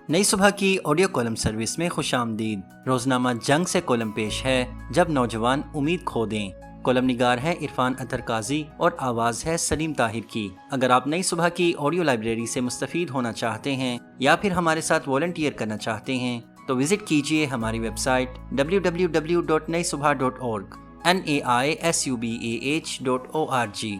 नई सुबह की ऑडियो कॉलम सर्विस में खुश आमदीद। रोजनामा जंग से कॉलम पेश है जब नौजवान उम्मीद खो दें। कॉलम निगार है इरफान अतर काजी और आवाज है सलीम ताहिर की। अगर आप नई सुबह की ऑडियो लाइब्रेरी से मुस्तफीद होना चाहते हैं या फिर हमारे साथ वॉलंटियर करना चाहते हैं तो विजिट कीजिए हमारी वेबसाइट www.naisubha.org naisubah.org।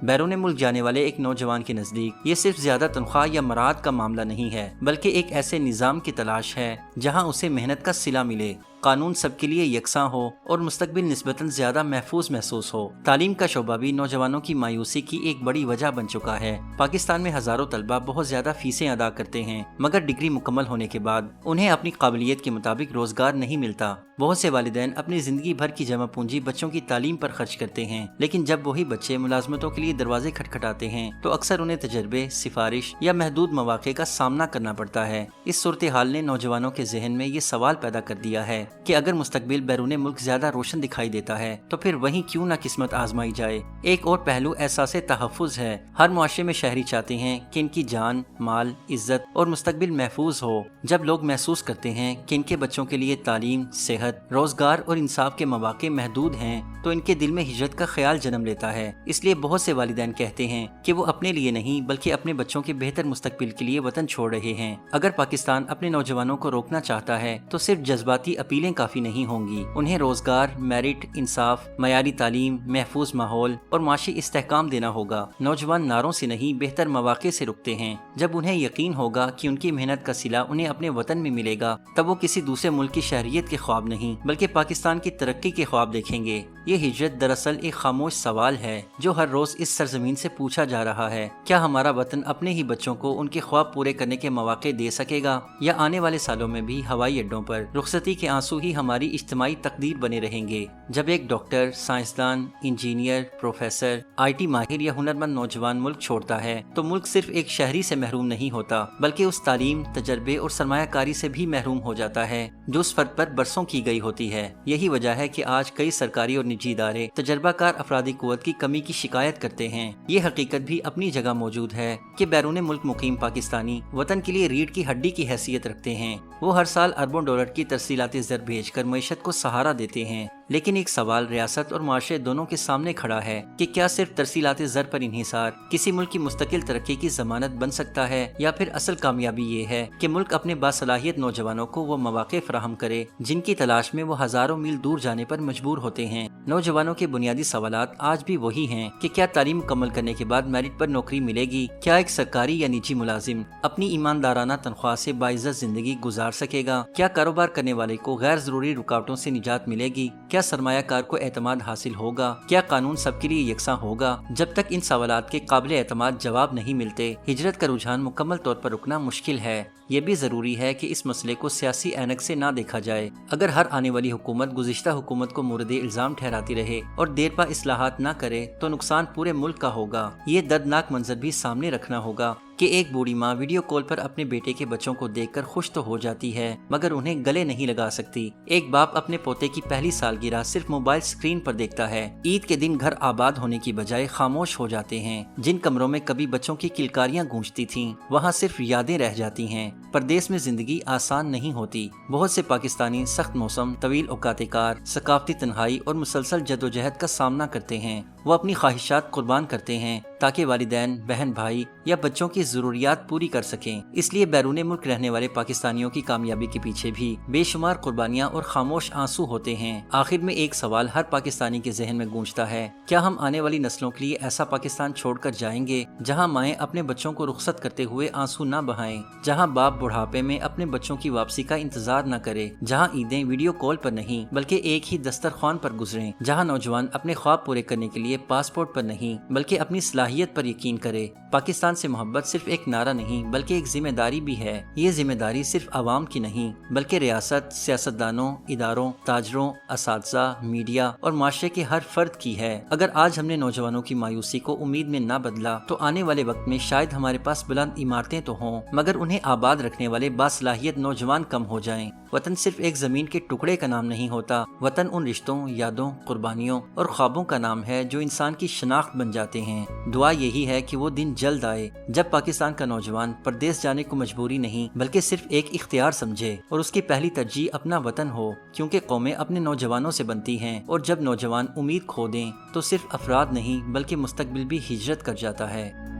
बैरून मुल्क जाने वाले एक नौजवान के नजदीक ये सिर्फ ज्यादा तनख्वाह या मराद का मामला नहीं है, बल्कि एक ऐसे निजाम की तलाश है जहां उसे मेहनत का सिला मिले, कानून सबके लिए यकसां हो और मुस्तकबिल निस्बतन ज्यादा महफूज महसूस हो। तालीम का शोबा भी नौजवानों की मायूसी की एक बड़ी वजह बन चुका है। पाकिस्तान में हजारों तलबा बहुत ज्यादा फीसें अदा करते हैं, मगर डिग्री मुकम्मल होने के बाद उन्हें अपनी काबिलियत के मुताबिक रोजगार नहीं मिलता। बहुत से वालिदैन अपनी जिंदगी भर की जमा पूंजी बच्चों की तालीम पर खर्च करते हैं, लेकिन जब वही बच्चे मुलाजमतों के लिए दरवाजे खटखटाते हैं तो अक्सर उन्हें तजर्बे, सिफारिश या महदूद मौके का सामना करना पड़ता है। इस सूरत हाल ने नौजवानों के जहन में ये सवाल पैदा कर दिया है कि अगर मुस्तकबिल बैरून मुल्क ज्यादा रोशन दिखाई देता है तो फिर वहीं क्यों ना किस्मत आजमाई जाए। एक और पहलू एहसास तहफ़्फ़ुज़ है। हर मुआशरे में शहरी चाहते हैं कि इनकी जान, माल, इज्जत और मुस्तकबिल महफूज हो। जब लोग महसूस करते हैं कि इनके बच्चों के लिए तालीम, सेहत, रोजगार और इंसाफ के मौके महदूद हैं तो इनके दिल में हिजरत का ख्याल जन्म लेता है। इसलिए बहुत से वालिदैन कहते हैं कि वो अपने लिए नहीं बल्कि अपने बच्चों के बेहतर मुस्तकबिल के लिए वतन छोड़ रहे हैं। अगर पाकिस्तान अपने नौजवानों को रोकना चाहता है तो सिर्फ जज्बाती अपीलें काफी नहीं होंगी। उन्हें रोजगार, मेरिट, इंसाफ, मयारी तालीम, महफूज माहौल और माशी इस्तेहकाम देना होगा। नौजवान नारों से नहीं बेहतर मौके से रुकते हैं। जब उन्हें यकीन होगा कि उनकी मेहनत का सिला उन्हें अपने वतन में मिलेगा तब वो किसी दूसरे मुल्क की शहरियत के ख्वाब नहीं बल्कि पाकिस्तान की तरक्की के ख्वाब देखेंगे। ये हिजरत दरअसल एक खामोश सवाल है जो हर रोज इस सरजमीन से पूछा जा रहा है। क्या हमारा वतन अपने ही बच्चों को उनके ख्वाब पूरे करने के मौके दे सकेगा, या आने वाले सालों में भी हवाई अड्डों पर रुखसती के आंसू ही हमारी इज्तिमाई तकदीर बने रहेंगे। जब एक डॉक्टर, साइंसदान, इंजीनियर, प्रोफेसर, IT माहिर या हुनरमंद नौजवान मुल्क छोड़ता है तो मुल्क सिर्फ एक शहरी से महरूम नहीं होता बल्कि उस तालीम, तजर्बे और सरमायाकारी से भी महरूम हो जाता है जो उस फर्द पर बरसों की गई होती है। यही वजह है कि आज कई सरकारी और निजी इदारे तजर्बाकार अफरादी कुव्वत की कमी की शिकायत करते हैं। ये हकीकत भी अपनी जगह मौजूद है कि बैरून मुल्क मुकीम पाकिस्तानी वतन के लिए रीढ़ की हड्डी की हैसियत रखते हैं। वो हर साल अरबों डॉलर की तरसीलाती ज़र भेजकर मईशत को सहारा देते हैं। लेकिन एक सवाल रियासत और माशरे दोनों के सामने खड़ा है कि क्या सिर्फ तरसीलाती ज़र पर इन्हिसार किसी मुल्क की मुस्तकिल तरक्की की जमानत बन सकता है, या फिर असल कामयाबी ये है कि मुल्क अपने बासलाहियत नौजवानों को वो मौके फराहम करे जिनकी तलाश में वो हजारों मील दूर जाने पर मजबूर होते हैं। नौजवानों के बुनियादी सवालात आज भी वही हैं कि क्या तालीम मुकम्मल करने के बाद मेरिट पर नौकरी मिलेगी, क्या एक सरकारी या निजी मुलाजिम अपनी ईमानदाराना तनख्वाह से बाइज्जत जिंदगी गुजार सकेगा, क्या कारोबार करने वाले को गैर जरूरी रुकावटों से निजात मिलेगी, क्या सरमायाकार को एतमाद हासिल होगा, क्या कानून सबके लिए यकसां होगा। जब तक इन सवालात के काबिल एतमाद जवाब नहीं मिलते हिजरत का रुझान मुकम्मल तौर पर रुकना मुश्किल है। ये भी जरूरी है कि इस मसले को सियासी ऐनक से ना देखा जाए। अगर हर आने वाली हुकूमत गुज़िश्ता हुकूमत को मुर्द इल्जाम ठहराती रहे और देर पा इस्लाहात ना करे तो नुकसान पूरे मुल्क का होगा। ये दर्दनाक मंजर भी सामने रखना होगा कि एक बूढ़ी माँ वीडियो कॉल पर अपने बेटे के बच्चों को देखकर खुश तो हो जाती है मगर उन्हें गले नहीं लगा सकती। एक बाप अपने पोते की पहली सालगिरह सिर्फ मोबाइल स्क्रीन पर देखता है। ईद के दिन घर आबाद होने की बजाय खामोश हो जाते हैं। जिन कमरों में कभी बच्चों की किलकारियां गूंजती थीं वहाँ सिर्फ यादें रह जाती हैं। परदेश में जिंदगी आसान नहीं होती। बहुत से पाकिस्तानी सख्त मौसम, तवील औकाते कार, सकाफती तन्हाई और मुसलसल जदोजहद का सामना करते हैं। वो अपनी ख्वाहिशात कुर्बान करते हैं ताकि वालिदैन, बहन भाई या बच्चों की जरूरियात पूरी कर सकें। इसलिए बैरून मुल्क रहने वाले पाकिस्तानियों की कामयाबी के पीछे भी बेशुमार कुर्बानियां और खामोश आंसू होते हैं। आखिर में एक सवाल हर पाकिस्तानी के जहन में गूंजता है, क्या हम आने वाली नस्लों के लिए ऐसा पाकिस्तान छोड़कर जाएंगे जहां माएँ अपने बच्चों को रुखसत करते हुए आंसू न बहाएं, जहां बाप बुढ़ापे में अपने बच्चों की वापसी का इंतजार न करे, जहां ईदें वीडियो कॉल पर नहीं बल्कि एक ही दस्तरखान पर गुजरें, जहां नौजवान अपने ख्वाब पूरे करने के लिए पासपोर्ट पर नहीं बल्कि अपनी सलाहियत पर यकीन करे। पाकिस्तान से मोहब्बत सिर्फ एक नारा नहीं बल्कि एक जिम्मेदारी भी है। ये जिम्मेदारी सिर्फ आवाम की नहीं बल्कि रियासत, सियासतदानों, इदारों, ताजरों, असातिज़ा, मीडिया और माशरे के हर फर्द की है। अगर आज हमने नौजवानों की मायूसी को उम्मीद में न बदला तो आने वाले वक्त में शायद हमारे पास बुलंद इमारतें तो हों मगर उन्हें आबाद रखने वाले बासलाहियत नौजवान कम हो जाएं। वतन सिर्फ एक जमीन के टुकड़े का नाम नहीं होता। वतन उन रिश्तों, यादों, कुर्बानियों और ख्वाबों का नाम है जो इंसान की शनाख्त बन जाते हैं। دعا یہی ہے کہ وہ دن جلد آئے جب پاکستان کا نوجوان پردیس جانے کو مجبوری نہیں بلکہ صرف ایک اختیار سمجھے اور اس کی پہلی ترجیح اپنا وطن ہو، کیونکہ قومیں اپنے نوجوانوں سے بنتی ہیں اور جب نوجوان امید کھو دیں تو صرف افراد نہیں بلکہ مستقبل بھی ہجرت کر جاتا ہے۔